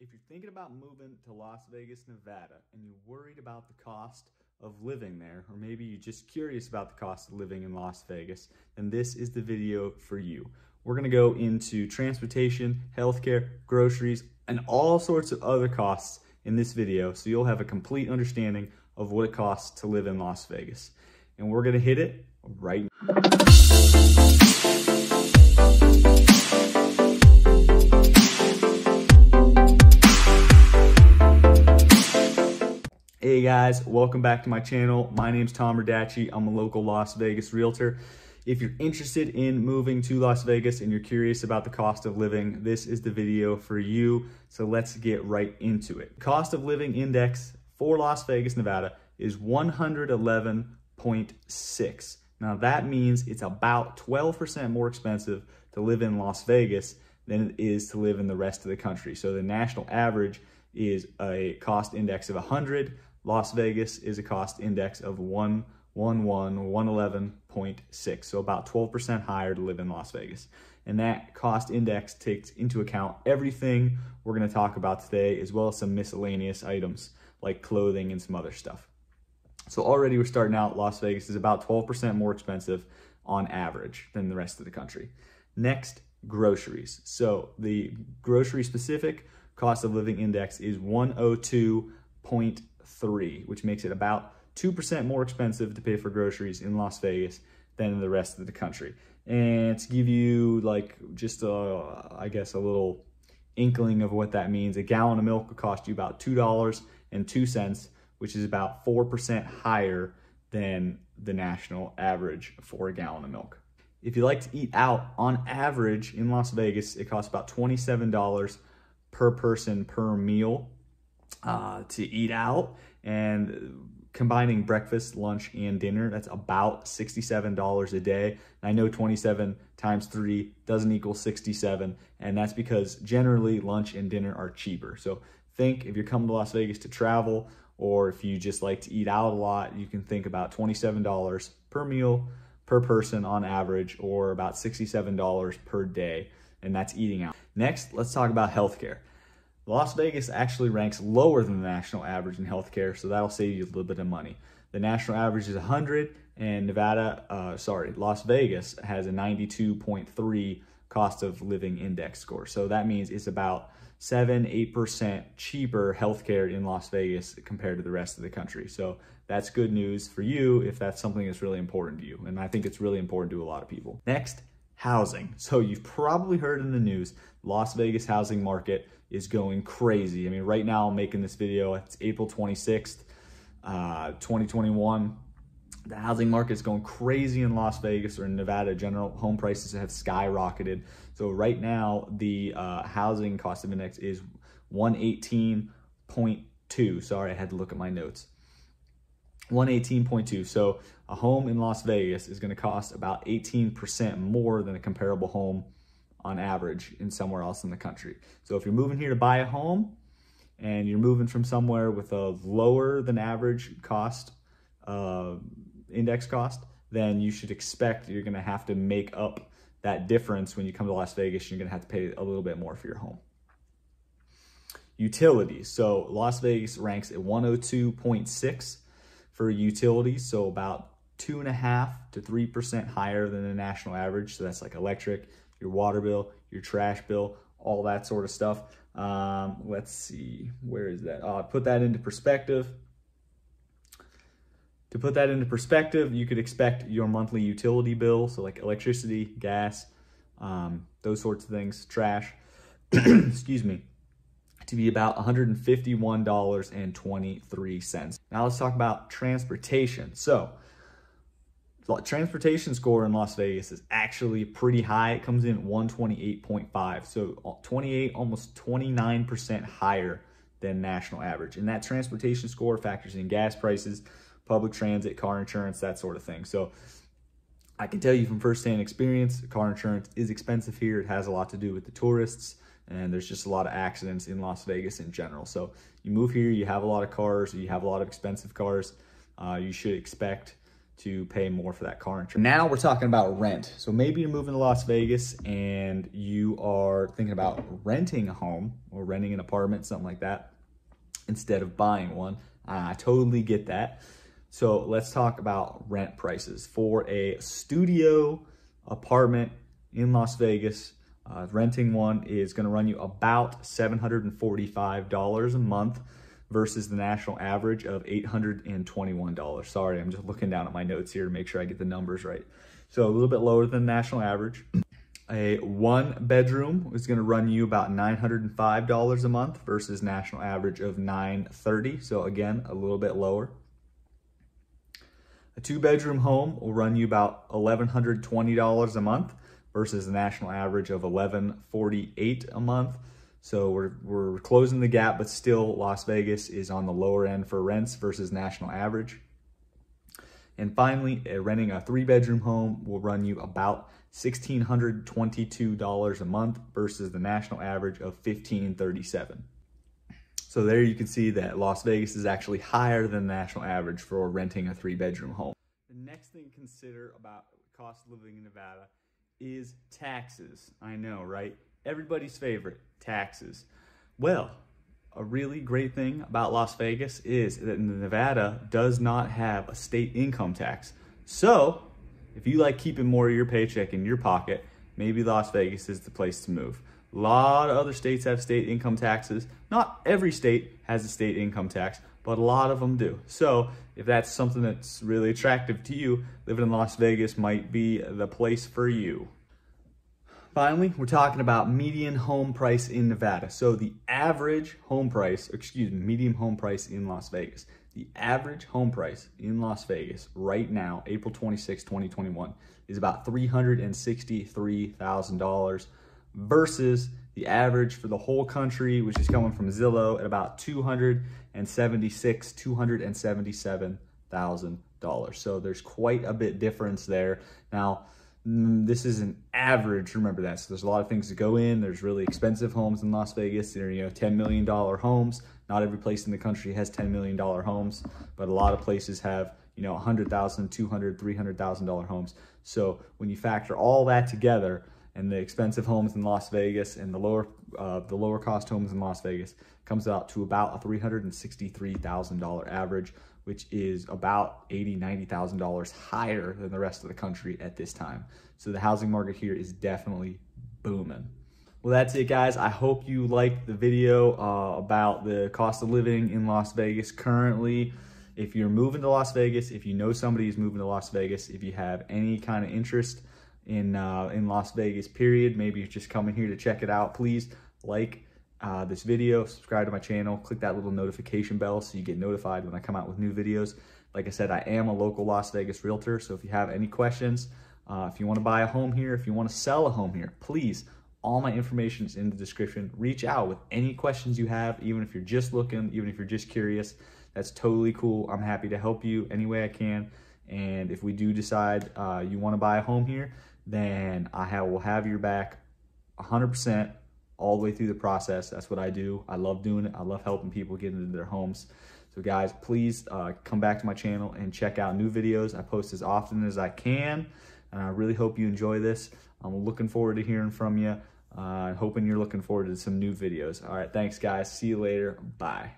If you're thinking about moving to Las Vegas, Nevada, and you're worried about the cost of living there, or maybe you're just curious about the cost of living in Las Vegas, then this is the video for you. We're gonna go into transportation, healthcare, groceries, and all sorts of other costs in this video, so you'll have a complete understanding of what it costs to live in Las Vegas. And we're gonna hit it right now. Hey guys, welcome back to my channel. My name's Tom Radacci. I'm a local Las Vegas realtor. If you're interested in moving to Las Vegas and you're curious about the cost of living, this is the video for you. So let's get right into it. Cost of living index for Las Vegas, Nevada is 111.6. Now that means it's about 12% more expensive to live in Las Vegas than it is to live in the rest of the country. So the national average is a cost index of 100. Las Vegas is a cost index of 111.6, so about 12% higher to live in Las Vegas. And that cost index takes into account everything we're going to talk about today, as well as some miscellaneous items like clothing and some other stuff. So already we're starting out, Las Vegas is about 12% more expensive on average than the rest of the country. Next, groceries. So the grocery specific cost of living index is 102.3, which makes it about 2% more expensive to pay for groceries in Las Vegas than in the rest of the country. And to give you like just I guess a little inkling of what that means, a gallon of milk will cost you about $2.02, which is about 4% higher than the national average for a gallon of milk. If you like to eat out, on average in Las Vegas, it costs about $27 per person per meal to eat out, and combining breakfast, lunch, and dinner, that's about $67 a day. And I know 27 times 3 doesn't equal 67, and that's because generally lunch and dinner are cheaper. So think if you're coming to Las Vegas to travel, or if you just like to eat out a lot, you can think about $27 per meal per person on average, or about $67 per day, and that's eating out. Next, let's talk about healthcare. Las Vegas actually ranks lower than the national average in healthcare, so that'll save you a little bit of money. The national average is 100, and Las Vegas has a 92.3 cost of living index score. So that means it's about 7-8% cheaper healthcare in Las Vegas compared to the rest of the country. So that's good news for you if that's something that's really important to you. And I think it's really important to a lot of people. Next, housing. So you've probably heard in the news, Las Vegas housing market is going crazy. I mean, right now I'm making this video, it's April 26th, 2021. The housing market is going crazy in Las Vegas, or in Nevada in general. Home prices have skyrocketed. So right now, the housing cost of index is 118.2. Sorry, I had to look at my notes. 118.2. So a home in Las Vegas is going to cost about 18% more than a comparable home on average in somewhere else in the country. So if you're moving here to buy a home and you're moving from somewhere with a lower than average cost, index cost, then you should expect you're going to have to make up that difference when you come to Las Vegas. You're going to have to pay a little bit more for your home. Utilities. So Las Vegas ranks at 102.6 for utilities, so about 2.5 to 3% higher than the national average. So that's like electric, your water bill, your trash bill, all that sort of stuff. Let's see, where is that? Put that into perspective. To put that into perspective, you could expect your monthly utility bill, so like electricity, gas, those sorts of things, trash, excuse me, to be about $151.23. Now let's talk about transportation. So the transportation score in Las Vegas is actually pretty high. It comes in at 128.5. So 28, almost 29% higher than national average. And that transportation score factors in gas prices, public transit, car insurance, that sort of thing. So I can tell you from firsthand experience, car insurance is expensive here. It has a lot to do with the tourists, and there's just a lot of accidents in Las Vegas in general. So you move here, you have a lot of cars, you have a lot of expensive cars, you should expect to pay more for that car insurance. Now we're talking about rent. So maybe you're moving to Las Vegas and you are thinking about renting a home, or renting an apartment, something like that, instead of buying one. I totally get that. So let's talk about rent prices. For a studio apartment in Las Vegas, renting one is going to run you about $745 a month versus the national average of $821. Sorry, I'm just looking down at my notes here to make sure I get the numbers right. So a little bit lower than the national average. A 1-bedroom is going to run you about $905 a month versus national average of $930. So again, a little bit lower. A 2-bedroom home will run you about $1,120 a month versus the national average of $1,148 a month. So we're closing the gap, but still Las Vegas is on the lower end for rents versus national average. And finally, renting a 3-bedroom home will run you about $1,622 a month versus the national average of $1,537. So there you can see that Las Vegas is actually higher than the national average for renting a 3-bedroom home. The next thing to consider about cost of living in Nevada is taxes. I know, right? Everybody's favorite, taxes. Well, a really great thing about Las Vegas is that Nevada does not have a state income tax. So if you like keeping more of your paycheck in your pocket, maybe Las Vegas is the place to move. A lot of other states have state income taxes. Not every state has a state income tax, but a lot of them do. So if that's something that's really attractive to you, living in Las Vegas might be the place for you. Finally, we're talking about median home price in Nevada. So the average home price, median home price in Las Vegas. The average home price in Las Vegas right now, April 26, 2021, is about $363,000 versus the average for the whole country, which is coming from Zillow, at about $277,000. So there's quite a bit difference there. Now, this is an average, remember that. So there's a lot of things that go in. There's really expensive homes in Las Vegas. They're, $10 million homes. Not every place in the country has $10 million homes, but a lot of places have, $100,000, $200,000, $300,000 homes. So when you factor all that together, and the expensive homes in Las Vegas and the lower cost homes in Las Vegas, comes out to about a $363,000 average, which is about $80,000, $90,000 higher than the rest of the country at this time. So the housing market here is definitely booming. Well, that's it, guys. I hope you liked the video about the cost of living in Las Vegas currently. If you're moving to Las Vegas, if you know somebody who's moving to Las Vegas, if you have any kind of interest in Las Vegas, period, maybe you're just coming here to check it out, please like this video, subscribe to my channel, click that little notification bell so you get notified when I come out with new videos. Like I said, I am a local Las Vegas realtor, so if you have any questions, if you want to buy a home here, if you want to sell a home here, please, all my information is in the description. Reach out with any questions you have, even if you're just looking, even if you're just curious. That's totally cool. I'm happy to help you any way I can. And if we do decide you want to buy a home here, then will have your back 100% all the way through the process. That's what I do. I love doing it. I love helping people get into their homes. So guys, please come back to my channel and check out new videos. I post as often as I can, and I really hope you enjoy this. I'm looking forward to hearing from you. Hoping you're looking forward to some new videos. All right, thanks guys. See you later. Bye.